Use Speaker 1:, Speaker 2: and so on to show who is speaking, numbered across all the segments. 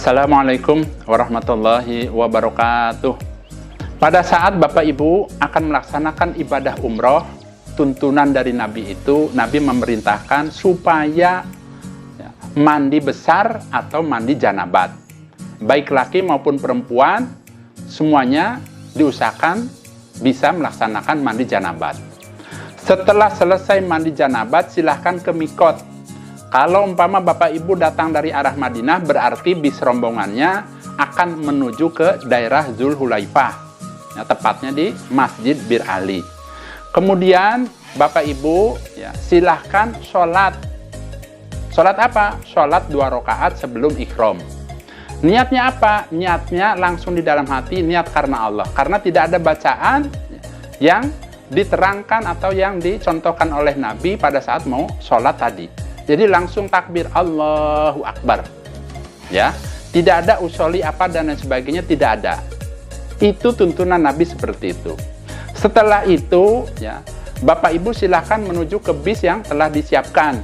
Speaker 1: Assalamualaikum warahmatullahi wabarakatuh. Pada saat Bapak Ibu akan melaksanakan ibadah umroh, tuntunan dari Nabi itu, Nabi memerintahkan supaya mandi besar atau mandi janabat. Baik laki maupun perempuan, semuanya diusahakan bisa melaksanakan mandi janabat. Setelah selesai mandi janabat, silahkan ke mikot. Kalau umpama Bapak Ibu datang dari arah Madinah, berarti bis rombongannya akan menuju ke daerah Zulhulaifah, ya, tepatnya di Masjid Bir Ali. Kemudian Bapak Ibu silahkan sholat. Sholat apa? Sholat 2 rakaat sebelum ihram. Niatnya apa? Niatnya langsung di dalam hati, niat karena Allah. Karena tidak ada bacaan yang diterangkan atau yang dicontohkan oleh Nabi pada saat mau sholat tadi. Jadi langsung takbir Allahu Akbar. Ya, tidak ada usoli apa dan lain sebagainya, tidak ada. Itu tuntunan Nabi seperti itu. Setelah itu, ya, Bapak Ibu silahkan menuju ke bis yang telah disiapkan.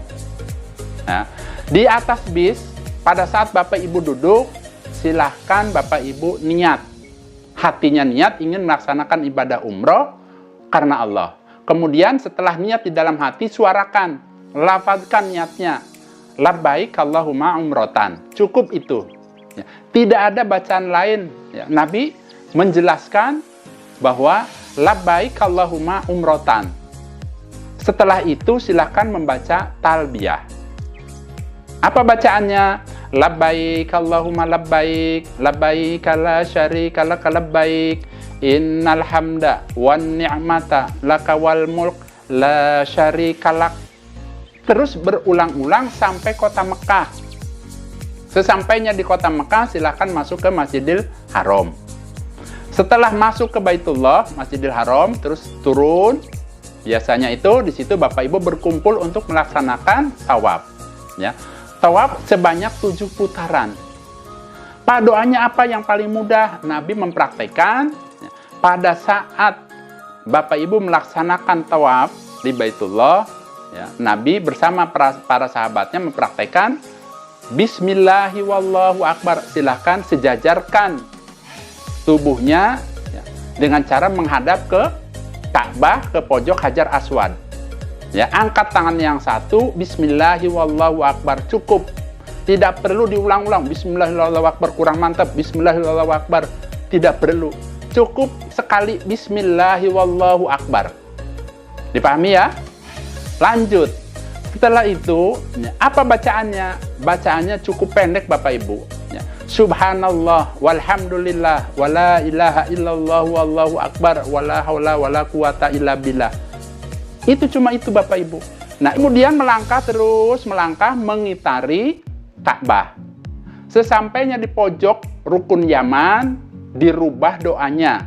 Speaker 1: Ya, di atas bis, pada saat Bapak Ibu duduk, silahkan Bapak Ibu niat. Hatinya niat ingin melaksanakan ibadah umroh karena Allah. Kemudian setelah niat di dalam hati, suarakan. Lafazkan niatnya, labbaik Allahumma umrotan. Cukup itu. Ya. Tidak ada bacaan lain. Ya. Nabi menjelaskan bahwa labbaik Allahumma umrotan. Setelah itu silahkan membaca talbiyah. Apa bacaannya? Labbaik Allahumma labbaik, labbaik la syarika laka labbaik, innal hamda wan ni'mata laka wal mulk la syarika lak. Terus berulang-ulang sampai kota Mekah. Sesampainya di kota Mekah, silahkan masuk ke Masjidil Haram. Setelah masuk ke Baitullah, Masjidil Haram, terus turun. Biasanya itu di situ Bapak Ibu berkumpul untuk melaksanakan tawaf. Ya, tawaf sebanyak 7 putaran. Pak, doanya apa yang paling mudah? Nabi mempraktekkan pada saat Bapak Ibu melaksanakan tawaf di Baitullah. Ya, Nabi bersama para sahabatnya mempraktekkan Bismillahi wallahu akbar. Silahkan sejajarkan tubuhnya ya, dengan cara menghadap ke Ka'bah, ke pojok Hajar Aswad. Ya, angkat tangan yang satu, Bismillahi wallahu akbar, cukup. Tidak perlu diulang-ulang, Bismillahi wallahu akbar kurang mantap, Bismillahi wallahu akbar. Tidak perlu. Cukup sekali Bismillahi wallahu akbar. Dipahami ya? Lanjut, setelah itu apa bacaannya? Bacaannya cukup pendek Bapak Ibu. Subhanallah walhamdulillah wala ilaha illallah wallahu akbar wala haula wala quwata illa billah. Itu cuma itu Bapak Ibu. Nah, kemudian melangkah terus melangkah mengitari Ka'bah. Sesampainya di pojok rukun Yaman, dirubah doanya.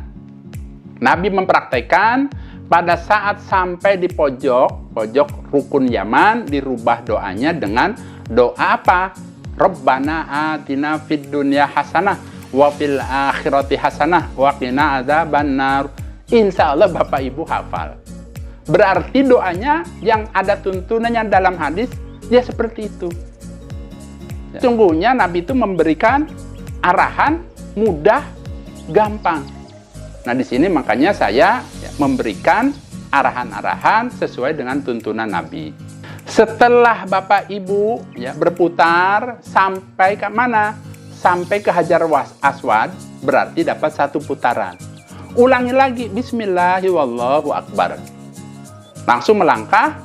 Speaker 1: Nabi mempraktekkan pada saat sampai di pojok rukun Yaman, dirubah doanya dengan doa apa? Rabbana atina fid dunya hasanah wa fil akhirati hasanah wa qina adzabannar. Insya Allah Bapak Ibu hafal. Berarti doanya yang ada tuntunannya dalam hadis ya seperti itu. Sungguhnya Nabi itu memberikan arahan mudah, gampang. Nah, di sini makanya saya memberikan arahan-arahan sesuai dengan tuntunan Nabi. Setelah Bapak Ibu berputar sampai ke mana? Sampai ke Hajar Aswad, berarti dapat 1 putaran. Ulangi lagi, Bismillahi wallahu akbar. Langsung melangkah,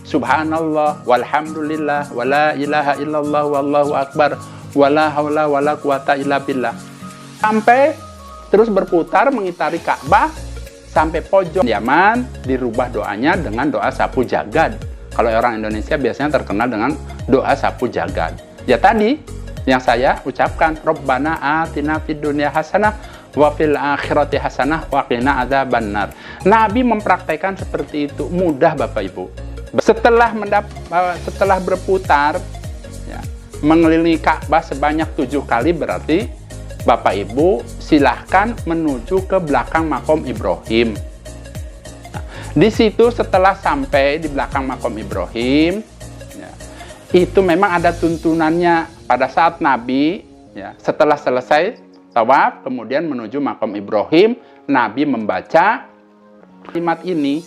Speaker 1: Subhanallah walhamdulillah wala ilaha illallah wallahu akbar wala haula wala quwata illa billah. Sampai terus berputar mengitari Ka'bah sampai pojok Yaman, dirubah doanya dengan doa sapu jagad. Kalau orang Indonesia biasanya terkenal dengan doa sapu jagad. Ya tadi yang saya ucapkan, Rabbana atina fid dunya hasanah wa fil akhirati hasanah wa qina adzabannar. Nabi mempraktekkan seperti itu, mudah Bapak Ibu. Setelah berputar mengelilingi Ka'bah sebanyak 7 kali, berarti Bapak Ibu silahkan menuju ke belakang makom Ibrahim. Nah, di situ setelah sampai di belakang makom Ibrahim, itu memang ada tuntunannya. Pada saat Nabi ya, setelah selesai tawaf, kemudian menuju makam Ibrahim, Nabi membaca kalimat ini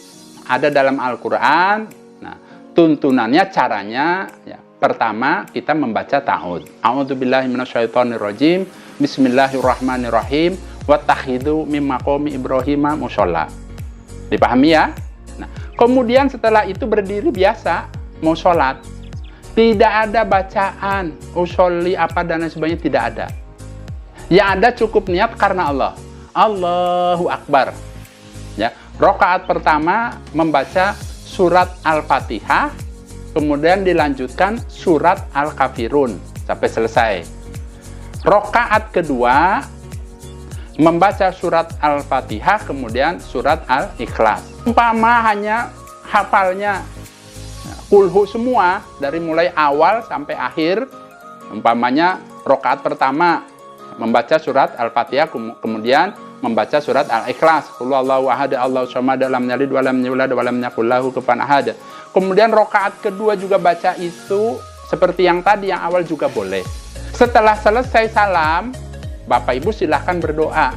Speaker 1: ada dalam Al-Quran. Nah, tuntunannya, caranya, ya, pertama kita membaca ta'awudz. A'udzubillahi minasyaitonirrajim. Bismillahirrahmanirrahim. Wattakhidhu min maqami Ibrahim musholla. Dipahami ya? Nah, kemudian setelah itu berdiri biasa mau sholat. Tidak ada bacaan usolli apa dan lain sebagainya, tidak ada. Yang ada cukup niat karena Allah. Allahu Akbar. Ya, rakaat pertama membaca surat Al-Fatihah, kemudian dilanjutkan surat Al-Kafirun sampai selesai. Rakaat kedua membaca surat Al-Fatihah, kemudian surat Al-Ikhlas. Umpama hanya hafalnya kulhu semua dari mulai awal sampai akhir, umpamanya rakaat pertama membaca surat Al-Fatihah, kemudian membaca surat Al-Ikhlas, Qul huwallahu ahad, Allahu samad, lam yalid wa lam yulad wa lam yakul lahu kufuwan ahad. Kemudian rakaat kedua juga baca itu seperti yang tadi, yang awal juga boleh. Setelah selesai salam, Bapak Ibu silahkan berdoa.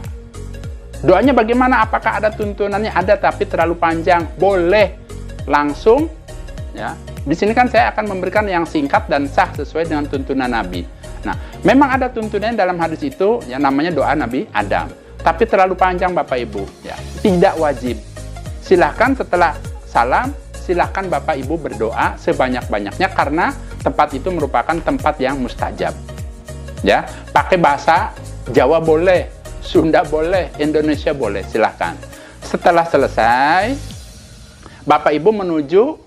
Speaker 1: Doanya bagaimana? Apakah ada tuntunannya? Ada, tapi terlalu panjang. Boleh langsung, ya. Di sini kan saya akan memberikan yang singkat dan sah sesuai dengan tuntunan Nabi. Nah, memang ada tuntunan dalam hadis itu yang namanya doa Nabi Adam. Tapi terlalu panjang Bapak Ibu, ya. Tidak wajib. Silahkan setelah salam, silahkan Bapak Ibu berdoa sebanyak-banyaknya karena tempat itu merupakan tempat yang mustajab. Ya, pakai bahasa Jawa boleh, Sunda boleh, Indonesia boleh, silahkan. Setelah selesai, Bapak Ibu menuju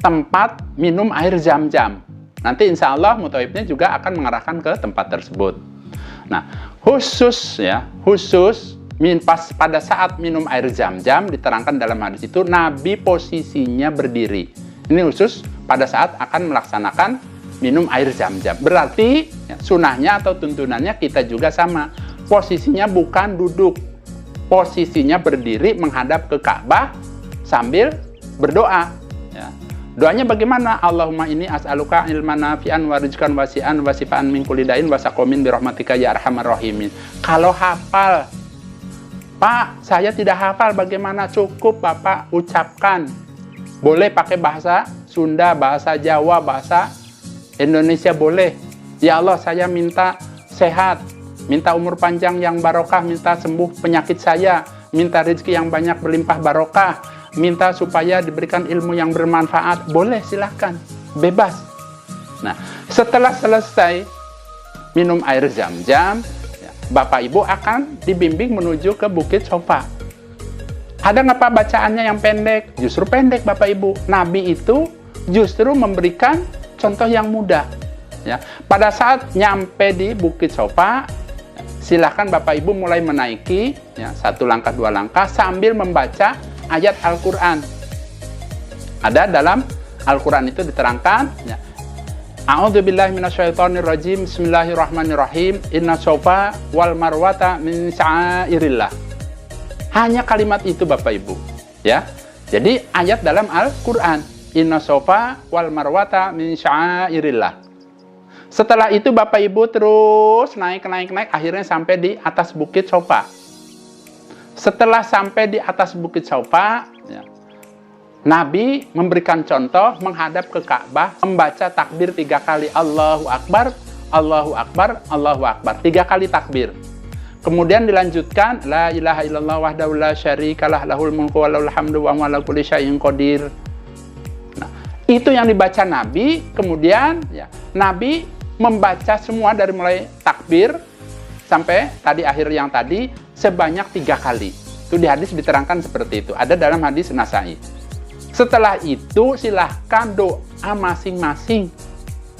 Speaker 1: tempat minum air Zam-Zam. Nanti insya Allah mutawifnya juga akan mengarahkan ke tempat tersebut. Nah, khusus pada saat minum air Zam-Zam diterangkan dalam hadis itu Nabi posisinya berdiri. Ini khusus pada saat akan melaksanakan minum air Zam-Zam. Berarti ya, sunahnya atau tuntunannya kita juga sama. Posisinya bukan duduk, posisinya berdiri menghadap ke Ka'bah sambil berdoa. Ya. Doanya bagaimana? Allahumma inni as'aluka ilman nafi'an wa rizqan wasi'an wa sifaan min kulli da'in wa saqamin bi rahmatika ya arhamar rahimin. Kalau hafal, Pak, saya tidak hafal, bagaimana? Cukup Bapak ucapkan. Boleh pakai bahasa Sunda, bahasa Jawa, bahasa Indonesia boleh. Ya Allah, saya minta sehat, minta umur panjang yang barokah, minta sembuh penyakit saya, minta rezeki yang banyak berlimpah barokah, minta supaya diberikan ilmu yang bermanfaat. Boleh, silahkan, bebas. Nah, setelah selesai minum air Zam-Zam, Bapak Ibu akan dibimbing menuju ke Bukit Sofa. Ada nggak Pak bacaannya yang pendek? Justru pendek Bapak Ibu. Nabi itu justru memberikan contoh yang mudah. Ya, pada saat nyampe di Bukit Sofa, silahkan Bapak Ibu mulai menaiki, ya, 1 langkah 2 langkah sambil membaca ayat Al-Quran. Ada dalam Al-Quran itu diterangkan, ya, A'udzubillahi minasyaitonirrajim. Bismillahirrahmanirrahim. Inna sofa wal marwata min sya'airillah. Hanya kalimat itu Bapak Ibu, ya. Jadi ayat dalam Al-Quran. Inna sofa wal marwata min sya'airillah. Setelah itu Bapak Ibu terus naik, akhirnya sampai di atas Bukit Sofa. Setelah sampai di atas Bukit Sofa, ya, Nabi memberikan contoh menghadap ke Ka'bah, membaca takbir 3 kali. Allahu Akbar, Allahu Akbar, Allahu Akbar. 3 kali takbir. Kemudian dilanjutkan, La ilaha illallah wahdahu la syarikalah lahul mulku wa lahul hamdu wa huwa ala kulli syai'in qadir. Nah, itu yang dibaca Nabi. Kemudian ya, Nabi membaca semua dari mulai takbir sampai tadi akhir yang tadi sebanyak 3 kali. Itu di hadis diterangkan seperti itu. Ada dalam hadis Nasai. Setelah itu silahkan doa masing-masing.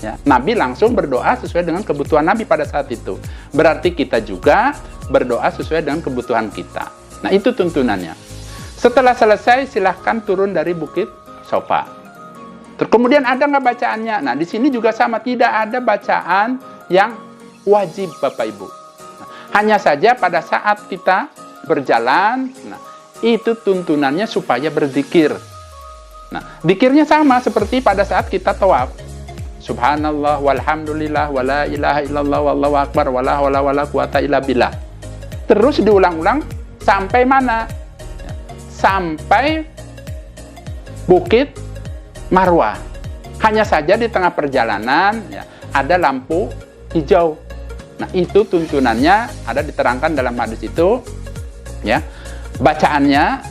Speaker 1: Ya, Nabi langsung berdoa sesuai dengan kebutuhan Nabi pada saat itu. Berarti kita juga berdoa sesuai dengan kebutuhan kita. Nah, itu tuntunannya. Setelah selesai silahkan turun dari Bukit Sofa. Kemudian ada nggak bacaannya? Nah, di sini juga sama. Tidak ada bacaan yang wajib Bapak Ibu. Nah, hanya saja pada saat kita berjalan, nah, itu tuntunannya supaya berzikir. Nah, zikirnya sama seperti pada saat kita tawaf. Subhanallah walhamdulillah wala ilaha illallah wallahu akbar wala haula wala quwata illa billah. Terus diulang-ulang sampai mana? Sampai Bukit Marwah. Hanya saja di tengah perjalanan ya, ada lampu hijau. Nah, itu tuntunannya ada diterangkan dalam hadis itu ya. Bacaannya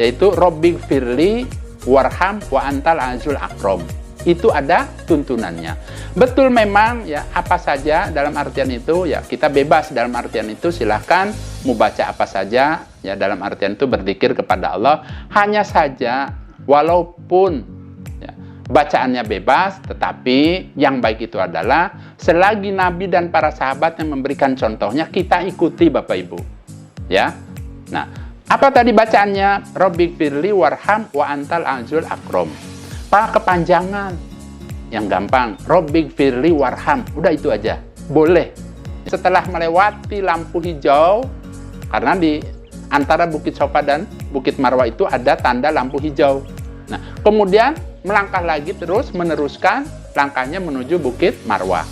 Speaker 1: yaitu Robbik firli warham wa antal azul akrom. Itu ada tuntunannya. Betul memang ya, apa saja dalam artian itu ya, kita bebas dalam artian itu, silahkan mau baca apa saja ya, dalam artian itu berzikir kepada Allah. Hanya saja walaupun ya, bacaannya bebas, tetapi yang baik itu adalah selagi Nabi dan para sahabat yang memberikan contohnya, kita ikuti Bapak Ibu ya. Nah, apa tadi bacaannya? Robbik firli warham wa antal azul akrom. Pak, kepanjangan yang gampang, Robbik firli warham, udah itu aja, boleh. Setelah melewati lampu hijau, karena di antara Bukit Sofa dan Bukit Marwah itu ada tanda lampu hijau. Nah, kemudian melangkah lagi terus meneruskan langkahnya menuju Bukit Marwah.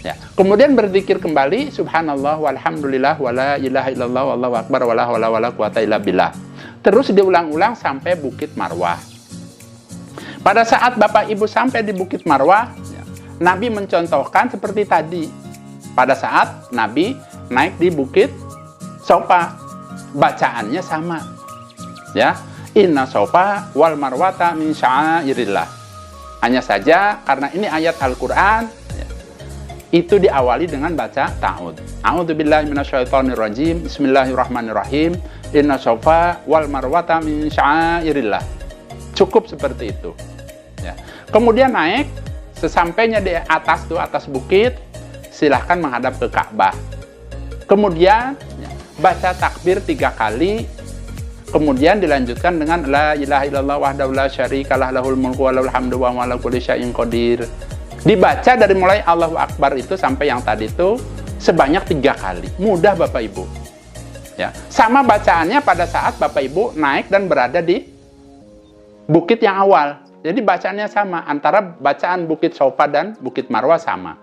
Speaker 1: Ya. Kemudian berzikir kembali Subhanallah walhamdulillah wala ilaha illallah wallahu akbar wala haula wala quwata illa billah. Terus diulang-ulang sampai Bukit Marwah. Pada saat Bapak Ibu sampai di Bukit Marwah, ya, Nabi mencontohkan seperti tadi. Pada saat Nabi naik di Bukit Sofa, bacaannya sama. Ya, Inna Sofa wal Marwata min sya'airillah. Hanya saja karena ini ayat Al-Qur'an, ya, itu diawali dengan baca ta'awud. A'udzubillahi minasyaitonirrajim. Bismillahirrahmanirrahim. Inna Sofa wal Marwata min sya'airillah. Cukup seperti itu. Ya. Kemudian naik, sesampainya di atas tuh, atas bukit, silahkan menghadap ke Ka'bah. Kemudian ya, baca takbir 3 kali. Kemudian dilanjutkan dengan la ilaha illallah wahdahu la syarikalah lahul mulku wa lahul hamdu wa huwa ala kulli syai'in qadir. Dibaca dari mulai Allahu Akbar itu sampai yang tadi itu sebanyak 3 kali. Mudah Bapak Ibu. Ya. Sama bacaannya pada saat Bapak Ibu naik dan berada di bukit yang awal. Jadi bacaannya sama, antara bacaan Bukit Sofa dan Bukit Marwah sama.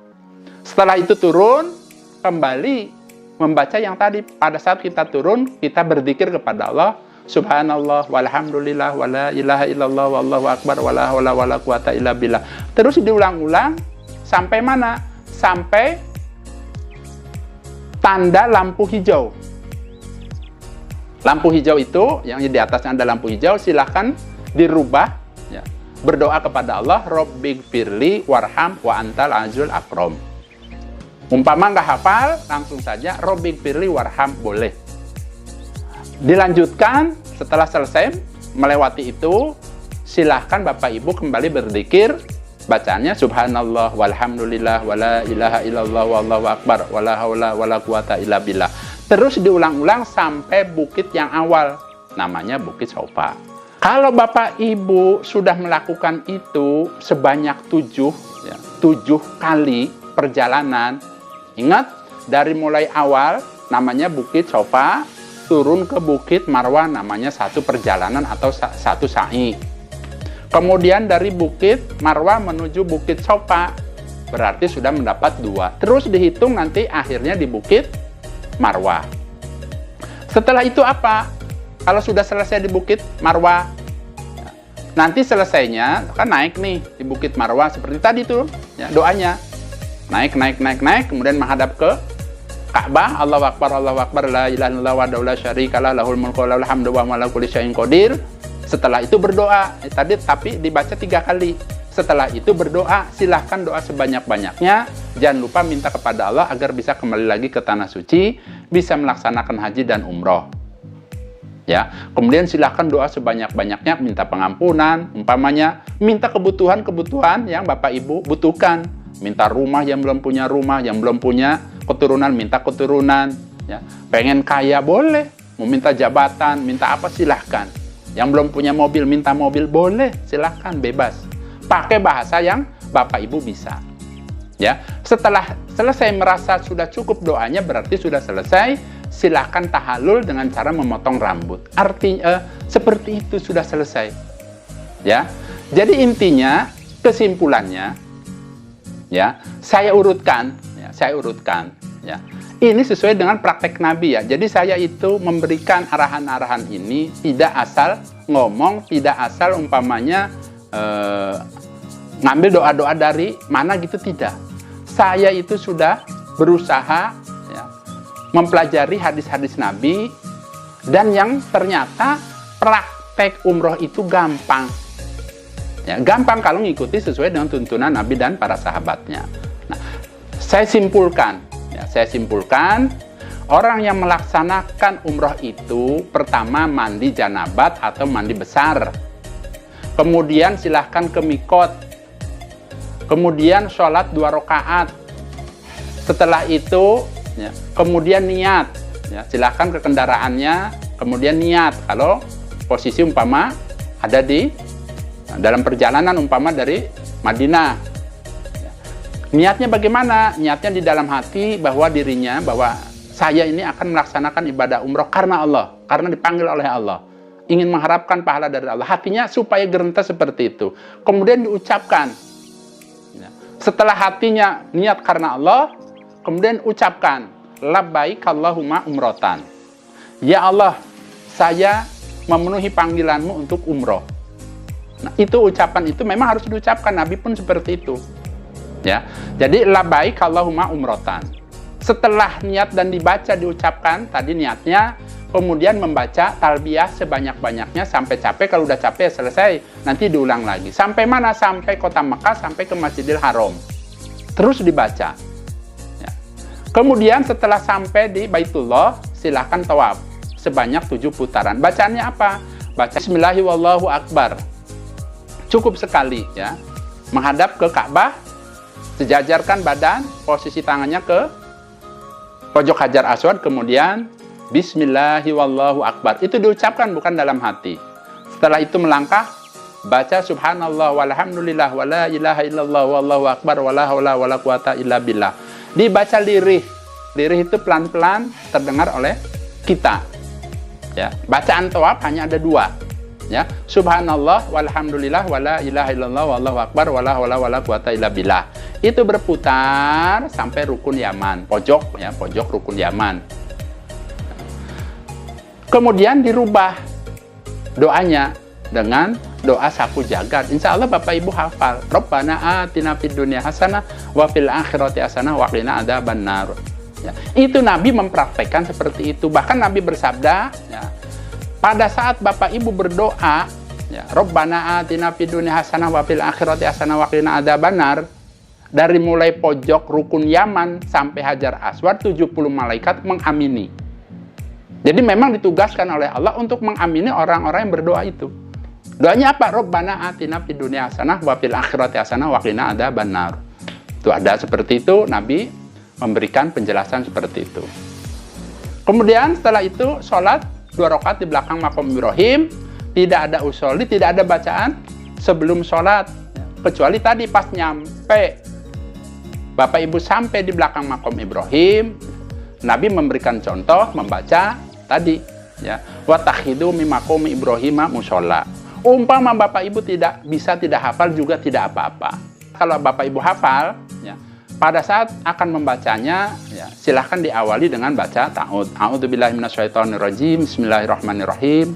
Speaker 1: Setelah itu turun, kembali membaca yang tadi. Pada saat kita turun, kita berzikir kepada Allah, Subhanallah walhamdulillah wala ilaha illallah wallahu akbar wala haula wala quwata illa billah. Terus diulang-ulang sampai mana? Sampai tanda lampu hijau. Lampu hijau itu, yang di atasnya ada lampu hijau, silahkan dirubah ya, berdoa kepada Allah, Robbik firli warham wa antal azul akrom. Umpama nggak hafal, langsung saja Robbik firli warham, boleh. Dilanjutkan setelah selesai melewati itu, silahkan Bapak Ibu kembali berzikir, bacaannya Subhanallah walhamdulillah wala ilaha illallah wallahu akbar wala haula wala quwata illa billah. Terus diulang-ulang sampai bukit yang awal, namanya Bukit Sofa. Kalau Bapak Ibu sudah melakukan itu sebanyak 7 kali perjalanan, ingat dari mulai awal namanya Bukit Sofa, turun ke Bukit Marwah namanya 1 perjalanan atau 1 sa'i. Kemudian dari Bukit Marwah menuju Bukit Sofa, berarti sudah mendapat 2. Terus dihitung nanti akhirnya di Bukit Marwah. Setelah itu apa? Kalau sudah selesai di Bukit Marwah, nanti selesainya kan naik nih di Bukit Marwah seperti tadi tuh ya, doanya naik, kemudian menghadap ke Ka'bah, Allahu Akbar la ilaha illallah wahdahu la syarikalah lahul mulku wa lahul hamdu wa huwa ala kulli syai'in qadir. Setelah itu berdoa tadi, tapi dibaca 3 kali. Setelah itu berdoa, silahkan doa sebanyak-banyaknya. Jangan lupa minta kepada Allah agar bisa kembali lagi ke tanah suci, bisa melaksanakan haji dan umroh. Ya, kemudian silahkan doa sebanyak-banyaknya, minta pengampunan, umpamanya minta kebutuhan-kebutuhan yang Bapak Ibu butuhkan, minta rumah yang belum punya rumah, yang belum punya keturunan, minta keturunan, ya. Pengen kaya boleh, mau minta jabatan, minta apa silahkan. Yang belum punya mobil, minta mobil boleh, silahkan, bebas. Pakai bahasa yang Bapak Ibu bisa. Ya, setelah selesai merasa sudah cukup doanya, berarti sudah selesai. Silahkan tahallul dengan cara memotong rambut. Artinya seperti itu sudah selesai. Ya. Jadi intinya, kesimpulannya, Ya, saya urutkan, ya, saya urutkan. Ya, ini sesuai dengan praktek Nabi ya. Jadi saya itu memberikan arahan-arahan ini tidak asal ngomong, tidak asal umpamanya ngambil doa-doa dari mana gitu, tidak. Saya itu sudah berusaha ya, mempelajari hadis-hadis Nabi, dan yang ternyata praktek umroh itu gampang. Ya, gampang kalau ngikuti sesuai dengan tuntunan Nabi dan para sahabatnya. Nah, saya simpulkan, orang yang melaksanakan umroh itu pertama mandi janabat atau mandi besar, kemudian silahkan ke mikot, kemudian sholat 2 rakaat. Setelah itu, ya, kemudian niat, ya, silahkan ke kendaraannya, kemudian niat. Kalau posisi umpama ada dalam perjalanan umpama dari Madinah, niatnya bagaimana? Niatnya di dalam hati bahwa dirinya, bahwa saya ini akan melaksanakan ibadah umroh karena Allah, karena dipanggil oleh Allah, ingin mengharapkan pahala dari Allah. Hatinya supaya gerenta seperti itu. Kemudian diucapkan. Setelah hatinya niat karena Allah, kemudian ucapkan, labbaik Allahumma umrotan. Ya Allah, saya memenuhi panggilanmu untuk umroh. Nah, itu ucapan itu memang harus diucapkan. Nabi pun seperti itu. Ya, jadi labbaik Allahumma umrotan. Setelah niat dan dibaca, diucapkan tadi niatnya, kemudian membaca talbiyah sebanyak-banyaknya sampai capek. Kalau udah capek selesai, nanti diulang lagi. Sampai mana? Sampai kota Mekah, sampai ke Masjidil Haram. Terus dibaca. Ya. Kemudian setelah sampai di Baitullah, silahkan tawaf sebanyak 7 putaran. Bacaannya apa? Baca Bismillahirrahmanirrahim. Cukup sekali ya. Menghadap ke Ka'bah, sejajarkan badan, posisi tangannya ke pojok Hajar Aswad, kemudian Bismillahirrahmanirrahim. Itu diucapkan bukan dalam hati. Setelah itu melangkah, baca subhanallah walhamdulillah wala ilaha illallah wallahu akbar wala haula wala quwata illa billah. Dibaca lirih. Lirih itu pelan-pelan terdengar oleh kita. Ya, bacaan tawaf hanya ada 2. Ya, subhanallah walhamdulillah wala ilaha illallah wallahu akbar wala haula wala quwata illa billah. Itu berputar sampai rukun Yaman, pojok ya, pojok rukun Yaman. Kemudian dirubah doanya dengan doa sapu jagat. Insya Allah Bapak Ibu hafal. Rabbana atina fid dunya hasanah wa fil akhirati hasanah wa qina adzabannar. Ya, itu Nabi mempraktekkan seperti itu. Bahkan Nabi bersabda, ya, pada saat Bapak Ibu berdoa, ya, Rabbana atina fid dunya hasanah wa fil akhirati hasanah wa qina adzabannar, dari mulai pojok rukun Yaman sampai Hajar Aswad 70 malaikat mengamini. Jadi memang ditugaskan oleh Allah untuk mengamini orang-orang yang berdoa itu. Doanya apa? Rabbana atina fid dunya hasanah wa fil akhirati hasanah wa qina adzabannar. Itu ada seperti itu, Nabi memberikan penjelasan seperti itu. Kemudian setelah itu sholat 2 rakaat di belakang makom Ibrahim, tidak ada usolli, tidak ada bacaan sebelum sholat, kecuali tadi pas nyampe Bapak Ibu sampai di belakang makom Ibrahim, Nabi memberikan contoh membaca tadi ya, wa takhidu min maqami Ibrahim musholla. Umpama Bapak Ibu tidak hafal juga tidak apa-apa. Kalau Bapak Ibu hafal ya, pada saat akan membacanya ya, silahkan diawali dengan baca ta'awud. A'udzubillahi minasyaitonirrajim. Bismillahirrahmanirrahim.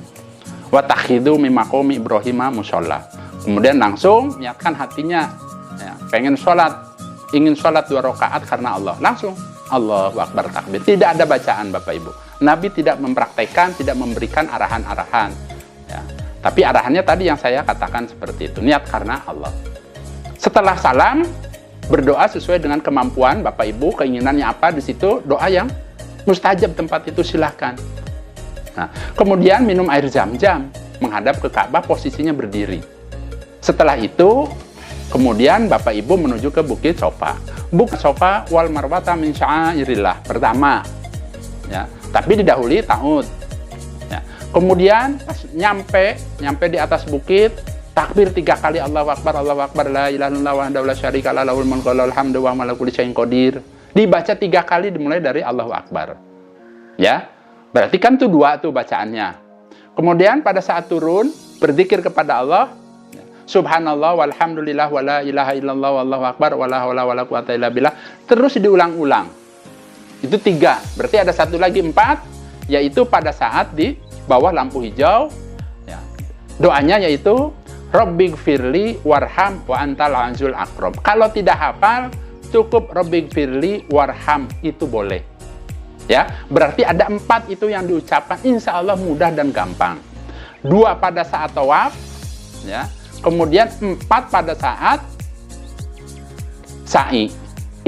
Speaker 1: Wa takhidu min maqami Ibrahim musholla. Kemudian langsung niatkan hatinya ya, pengen sholat, ingin sholat 2 rakaat karena Allah. Langsung Allahu Akbar takbir. Tidak ada bacaan Bapak Ibu. Nabi tidak mempraktekkan, tidak memberikan arahan-arahan. Ya. Tapi arahannya tadi yang saya katakan seperti itu. Niat karena Allah. Setelah salam, berdoa sesuai dengan kemampuan Bapak Ibu, keinginannya apa di situ, doa yang mustajab tempat itu silahkan. Nah, kemudian minum air zam-zam, menghadap ke Ka'bah, posisinya berdiri. Setelah itu, kemudian Bapak Ibu menuju ke Bukit Sofa. Bukit Sofa wal marwata min sya'airillah. Pertama, ya, tapi didahului ta'ud. Ya. Kemudian pas nyampe di atas bukit, takbir 3 kali Allahu Akbar, la ilaha illallah wahdahu la syarika lahu lahul mulku wa lahul hamdu wa huwa ala kulli syai'in qadir. Dibaca 3 kali dimulai dari Allahu Akbar. Ya. Berarti kan itu 2 tuh bacaannya. Kemudian pada saat turun, berzikir kepada Allah, subhanallah walhamdulillah wala ilaha illallah wallahu akbar wala haula wala quwata illa billah, terus diulang-ulang. Itu 3. Berarti ada satu lagi 4, yaitu pada saat di bawah lampu hijau ya. Doanya yaitu Rabbighfirli warham wa antal azizul akram. Kalau tidak hafal, cukup Rabbighfirli warham, itu boleh. Ya, berarti ada 4 itu yang diucapkan, insya Allah mudah dan gampang. 2 pada saat tawaf, ya. Kemudian 4 pada saat sa'i.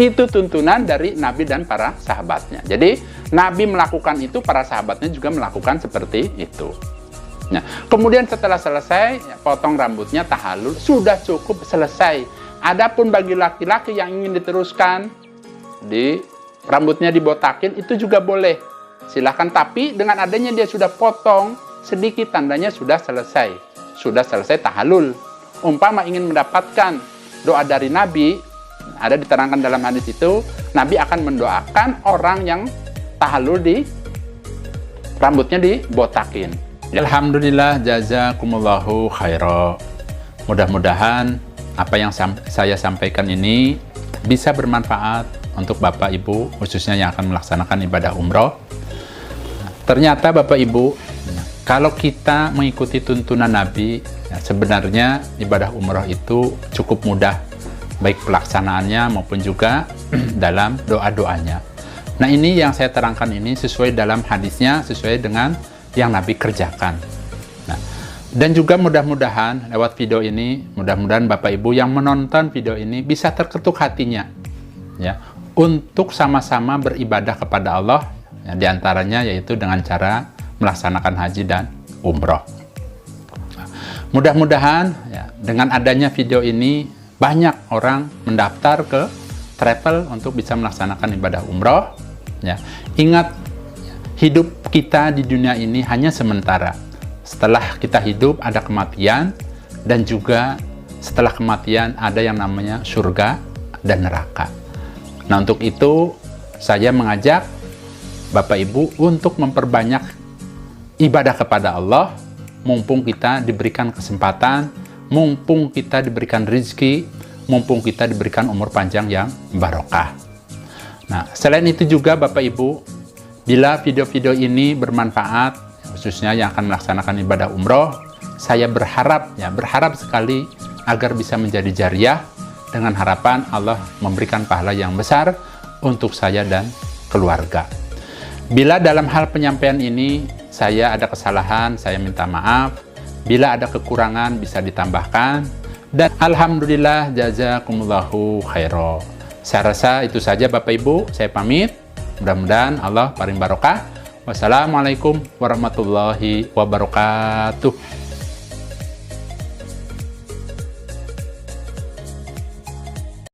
Speaker 1: Itu tuntunan dari Nabi dan para sahabatnya. Jadi Nabi melakukan itu, para sahabatnya juga melakukan seperti itu. Nah, kemudian setelah selesai, ya, potong rambutnya, tahallul, sudah cukup, selesai. Adapun bagi laki-laki yang ingin diteruskan, rambutnya dibotakin, itu juga boleh. Silahkan, tapi dengan adanya dia sudah potong sedikit, tandanya sudah selesai. Sudah selesai tahallul. Umpama ingin mendapatkan doa dari Nabi, ada diterangkan dalam hadis itu, Nabi akan mendoakan orang yang tahallul rambutnya dibotakin. Alhamdulillah, jazakumullahu khaira. Mudah-mudahan apa yang saya sampaikan ini bisa bermanfaat untuk Bapak Ibu, khususnya yang akan melaksanakan ibadah umroh. Ternyata Bapak Ibu, kalau kita mengikuti tuntunan Nabi, ya, sebenarnya ibadah umroh itu cukup mudah, baik pelaksanaannya maupun juga dalam doa-doanya. Nah, ini yang saya terangkan ini sesuai dalam hadisnya, sesuai dengan yang Nabi kerjakan. Nah, dan juga mudah-mudahan lewat video ini, mudah-mudahan Bapak Ibu yang menonton video ini bisa terketuk hatinya, ya, untuk sama-sama beribadah kepada Allah, ya, diantaranya yaitu dengan cara melaksanakan haji dan umroh. Mudah-mudahan ya, dengan adanya video ini banyak orang mendaftar ke travel untuk bisa melaksanakan ibadah umroh. Ya, ingat, hidup kita di dunia ini hanya sementara. Setelah kita hidup ada kematian, dan juga setelah kematian ada yang namanya surga dan neraka. Nah, untuk itu saya mengajak Bapak Ibu untuk memperbanyak ibadah kepada Allah, mumpung kita diberikan kesempatan, mumpung kita diberikan rezeki, mumpung kita diberikan umur panjang yang barokah. Nah, selain itu juga Bapak Ibu, bila video-video ini bermanfaat, khususnya yang akan melaksanakan ibadah umroh, saya berharap sekali agar bisa menjadi jariah, dengan harapan Allah memberikan pahala yang besar untuk saya dan keluarga. Bila dalam hal penyampaian ini saya ada kesalahan, saya minta maaf. Bila ada kekurangan bisa ditambahkan. Dan alhamdulillah, jazakumullahu khaira. Saya rasa itu saja Bapak Ibu, saya pamit. Mudah-mudahan Allah paling barokah. Wassalamualaikum warahmatullahi wabarakatuh.